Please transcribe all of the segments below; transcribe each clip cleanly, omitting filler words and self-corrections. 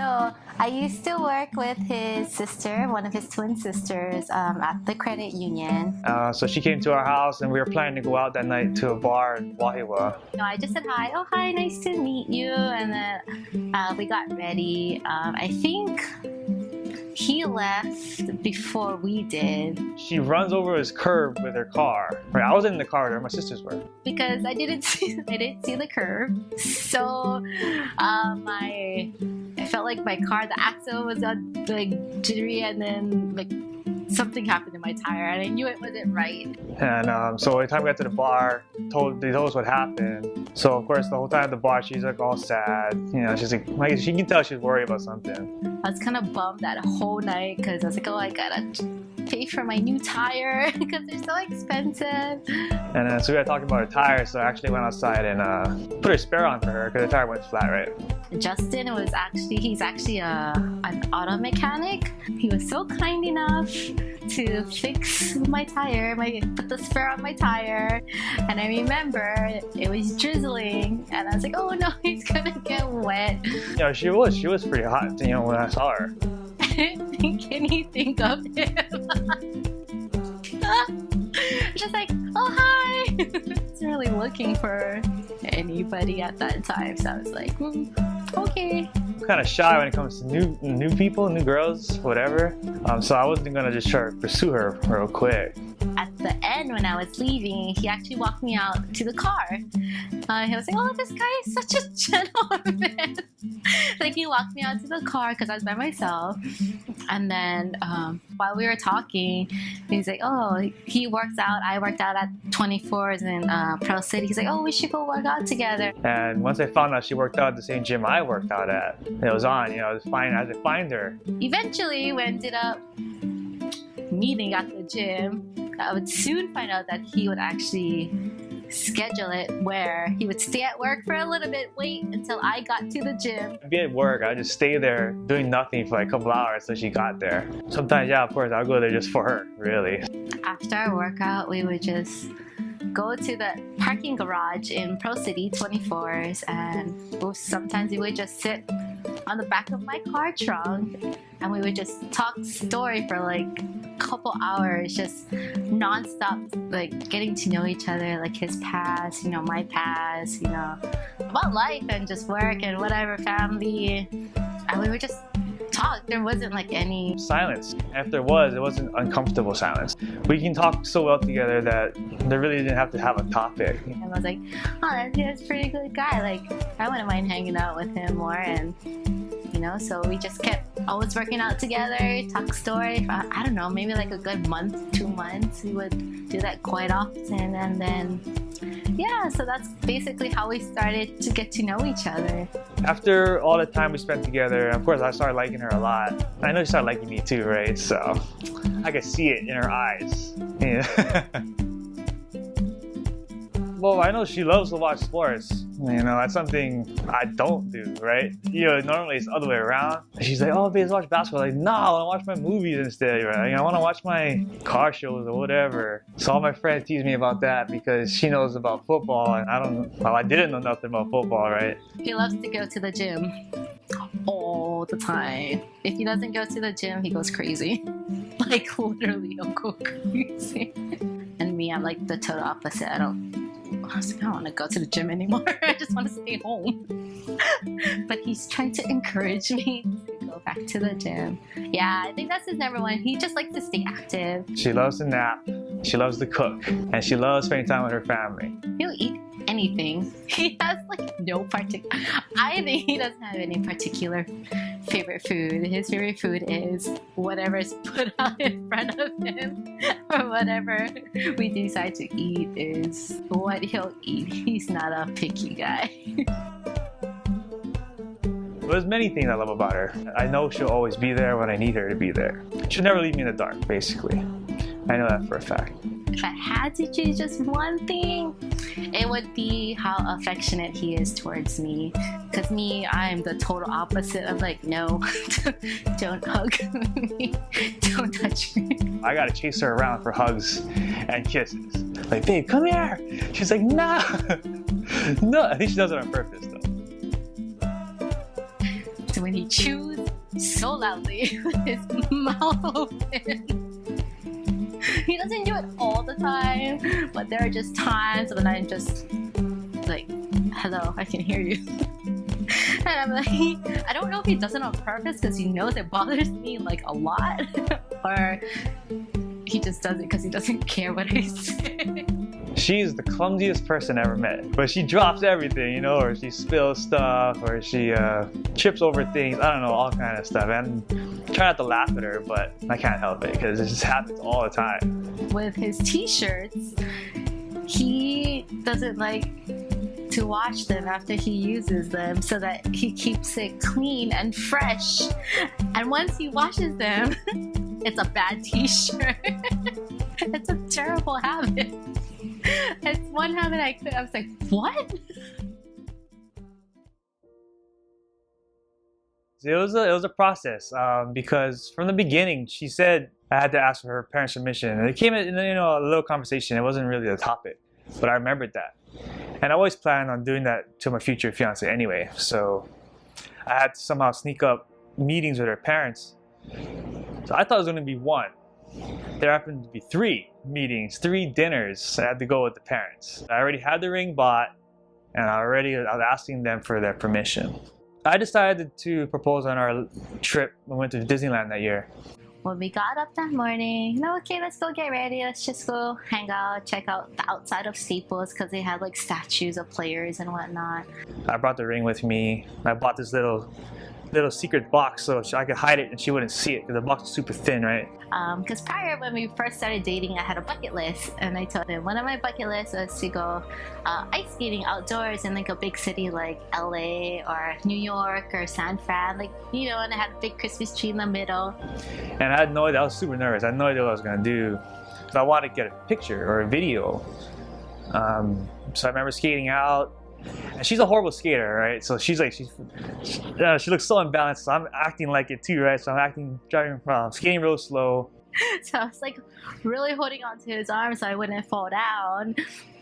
So I used to work with his sister, one of his twin sisters, at the credit union. So she came to our house and we were planning to go out that night to a bar in Wahiwa. I just said hi. Oh, hi, nice to meet you. And then we got ready. I think he left before we did. She runs over his curb with her car. Right, I wasn't in the car there, my sisters were. Because I didn't see the curve. So I felt like my car, the axle was like jittery, and then like something happened to my tire, and I knew it wasn't right. And so by the time we got to the bar, they told us what happened. So of course the whole time at the bar, she's like all sad. You know, she's like she can tell she's worried about something. I was kind of bummed that whole night because I was like, oh, I gotta pay for my new tire because they're so expensive. And so we got talking about her tire, so I actually went outside and put her spare on for her because the tire went flat, right? Justin he's actually an auto mechanic. He was so kind enough to fix my tire, put the spare on my tire. And I remember it was drizzling and I was like, oh no, he's gonna get wet. You know, she was pretty hot, you know, when I saw her. I didn't think anything of him. Just like, oh hi. I wasn't really looking for anybody at that time, so I was like, okay. I'm kind of shy when it comes to new people, new girls, whatever. So I wasn't gonna just try to pursue her real quick. At the end, when I was leaving, he actually walked me out to the car. He was like, oh, this guy is such a gentleman. Like, he walked me out to the car because I was by myself. And then while we were talking, he's like, oh, he works out. I worked out at 24s in Pearl City. He's like, oh, we should go work out together. And once I found out she worked out at the same gym I worked out at, it was on, you know, I had to find her. Eventually, we ended up meeting at the gym. I would soon find out that he would actually schedule it where he would stay at work for a little bit, wait until I got to the gym. I'd be at work, I'd just stay there doing nothing for like a couple hours till she got there. Sometimes, yeah, of course, I'll go there just for her, really. After our workout, we would just go to the parking garage in Pro City 24s, and sometimes we would just sit on the back of my car trunk and we would just talk story for like a couple hours, just non-stop, like getting to know each other, like his past, you know, my past, you know, about life and just work and whatever, family. And we would just talk. There wasn't like any silence. If there was, it wasn't uncomfortable silence. We can talk so well together that there really didn't have to have a topic. And I was like, oh, that's a pretty good guy. Like, I wouldn't mind hanging out with him more. And you know, so we just kept always working out together, talk story. I don't know, maybe like a good month, 2 months. We would do that quite often, and then yeah, so that's basically how we started to get to know each other. After all the time we spent together, of course, I started liking her a lot. I know she started liking me too, right? So I could see it in her eyes. Yeah. Well, I know she loves to watch sports. You know, that's something I don't do, right? You know, normally it's the other way around. She's like, oh, babe, let's watch basketball. Like, no, I want to watch my movies instead, right? You know, I want to watch my car shows or whatever. So all my friends tease me about that because she knows about football, and I didn't know nothing about football, right? He loves to go to the gym all the time. If he doesn't go to the gym, he goes crazy. Like, literally, he'll go crazy. And me, I'm like the total opposite. I don't want to go to the gym anymore. I just want to stay home. But he's trying to encourage me to go back to the gym. Yeah, I think that's his number one. He just likes to stay active. She loves to nap. She loves to cook. And she loves spending time with her family. He'll eat anything. He has like no particular... I think he doesn't have any particular favorite food. His favorite food is whatever's put out in front of him, or whatever we decide to eat is what he'll eat. He's not a picky guy. There's many things I love about her. I know she'll always be there when I need her to be there. She'll never leave me in the dark, basically. I know that for a fact. If I had to choose just one thing, it would be how affectionate he is towards me. Because me, I'm the total opposite of like, no, don't hug me, don't touch me. I gotta chase her around for hugs and kisses. Like, babe, come here. She's like, no. No, I think she does it on purpose though. So when he chews so loudly with his mouth open. He doesn't do it all the time, but there are just times when I'm just like, hello, I can hear you. And I'm like, I don't know if he does it on purpose because he knows it bothers me like a lot, or he just does it because he doesn't care what I say. She's the clumsiest person I ever met, but she drops everything, you know, or she spills stuff, or she trips over things. I don't know, all kind of stuff. And I try not to laugh at her, but I can't help it because it just happens all the time. With his t-shirts, he doesn't like to wash them after he uses them so that he keeps it clean and fresh. And once he washes them, it's a bad t-shirt. It's a terrible habit. It's one habit I was like, what? It was a process because from the beginning she said I had to ask for her parents' permission, and it came in a little conversation. It wasn't really the topic, but I remembered that, and I always planned on doing that to my future fiance anyway. So I had to somehow sneak up meetings with her parents. So I thought it was going to be one. There happened to be 3 meetings, 3 dinners. I had to go with the parents. I already had the ring bought, and I was asking them for their permission. I decided to propose on our trip. We went to Disneyland that year. When we got up that morning, okay, let's go get ready. Let's just go hang out, check out the outside of Staples because they had like statues of players and whatnot. I brought the ring with me. I bought this little secret box so I could hide it and she wouldn't see it because the box is super thin, right? Because prior, when we first started dating, I had a bucket list, and I told him one of my bucket lists was to go ice skating outdoors in like a big city like LA or New York or San Fran, like, you know, and I had a big Christmas tree in the middle. And I had no idea. I was super nervous. I had no idea what I was gonna do. So I wanted to get a picture or a video. So I remember skating out. And she's a horrible skater, right? So she looks so unbalanced. So I'm acting like it too, right? So I'm skating real slow. So I was like really holding onto his arm so I wouldn't fall down.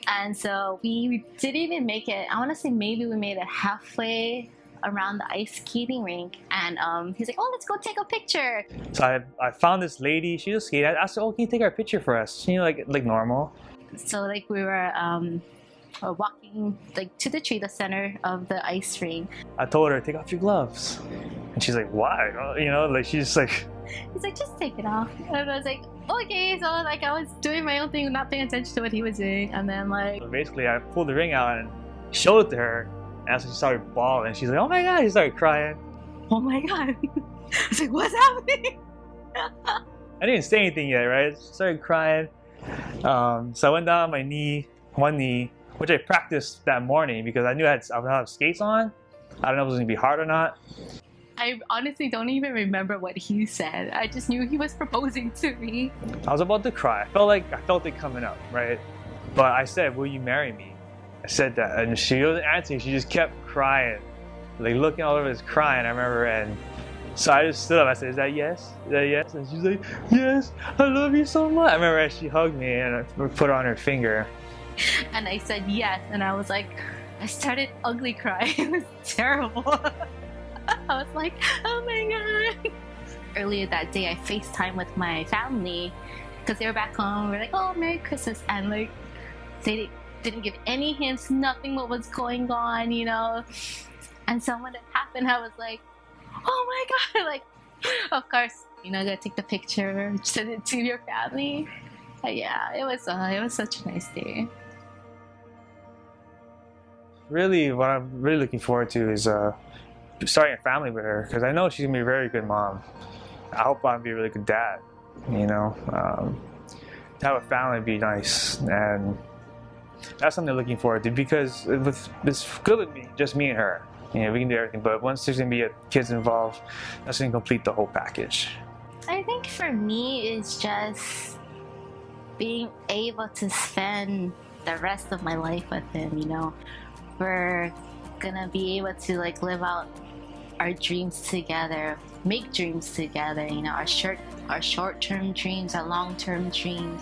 And so we didn't even make it. I want to say maybe we made it halfway around the ice skating rink, and he's like, "Oh, let's go take a picture." So I found this lady. She was skating. I asked her, "Oh, can you take our picture for us?" You know, like normal. So like we were walking like to the center of the ice rink. I told her, take off your gloves, and she's like, why? You know, like she's like, he's like, just take it off. And I was like, okay. So like I was doing my own thing, not paying attention to what he was doing, and then like so basically I pulled the ring out and showed it to her, and that's when she started bawling. She's like, oh my god. She started crying. Oh my god. I was like, what's happening? I didn't say anything yet, right? She started crying. So I went down on my one knee, which I practiced that morning because I knew I would have skates on. I don't know if it was going to be hard or not. I honestly don't even remember what he said. I just knew he was proposing to me. I was about to cry. I felt it coming up, right? But I said, will you marry me? I said that, and she wasn't answering. She just kept crying, like looking all over, just crying. I remember, and so I just stood up. I said, is that yes? Is that yes? And she's like, yes, I love you so much. I remember she hugged me and I put her on her finger. And I said yes, and I was like, I started ugly crying. It was terrible. I was like, oh my god. Earlier that day, I FaceTimed with my family because they were back home. We're like, oh, Merry Christmas. And like, they didn't give any hints, nothing what was going on, you know. And so when it happened, I was like, oh my god. Like, of course, you know, gotta take the picture, send it to your family. But yeah, it was such a nice day. Really, what I'm really looking forward to is starting a family with her, because I know she's gonna be a very good mom. I hope I'll be a really good dad. You know, to have a family would be nice, and that's something I'm looking forward to, because it's good with me, just me and her. You know, we can do everything, but once there's gonna be kids involved, that's gonna complete the whole package. I think for me, it's just being able to spend the rest of my life with him, you know. We're gonna be able to like live out our dreams together, make dreams together, you know, our short-term dreams, our long-term dreams,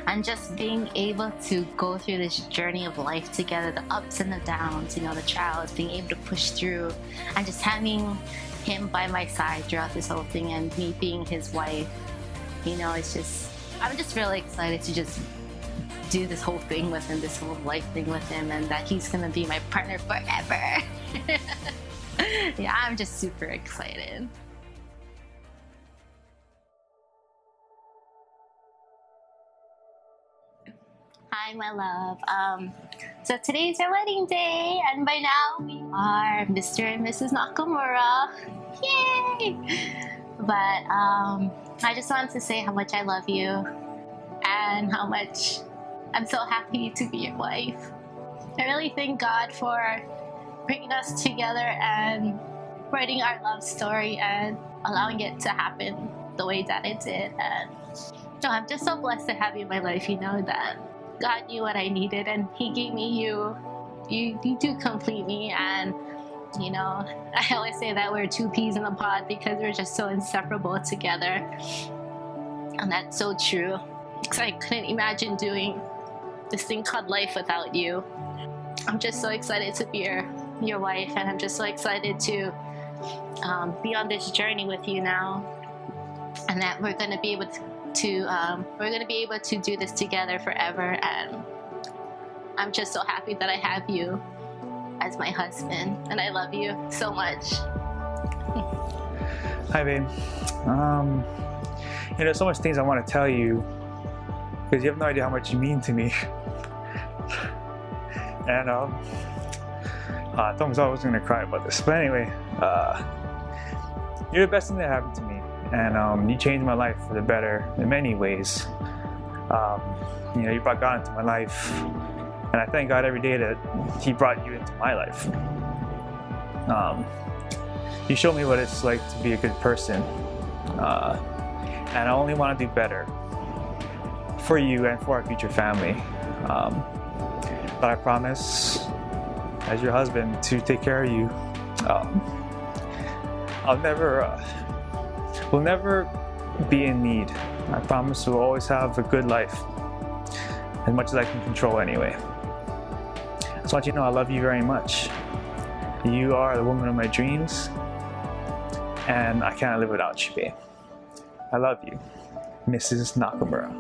and just being able to go through this journey of life together, the ups and the downs, you know, the trials, being able to push through, and just having him by my side throughout this whole thing, and me being his wife. You know, it's just, I'm just really excited to just do this whole thing with him, this whole life thing with him, and that he's gonna be my partner forever. Yeah, I'm just super excited. Hi, my love. So today's our wedding day, and by now we are Mr. and Mrs. Nakamura. Yay! But I just wanted to say how much I love you and how much I'm so happy to be your wife. I really thank God for bringing us together and writing our love story and allowing it to happen the way that it did. And so I'm just so blessed to have you in my life. You know that God knew what I needed, and He gave me you. You do complete me, and you know, I always say that we're two peas in a pod because we're just so inseparable together, and that's so true. Because I couldn't imagine doing this thing called life without you. I'm just so excited to be your wife, and I'm just so excited to be on this journey with you now, and that we're gonna be able to do this together forever. And I'm just so happy that I have you as my husband, and I love you so much. Hi, babe. You know, so much things I want to tell you because you have no idea how much you mean to me. And I thought I was gonna cry about this, but anyway, you're the best thing that happened to me, and you changed my life for the better in many ways. You know, you brought God into my life, and I thank God every day that He brought you into my life. You showed me what it's like to be a good person, and I only want to do better for you and for our future family. But I promise, as your husband, to take care of you. We'll never be in need. I promise we'll always have a good life, as much as I can control anyway. I just want you to know I love you very much. You are the woman of my dreams, and I can't live without you, babe. I love you, Mrs. Nakamura.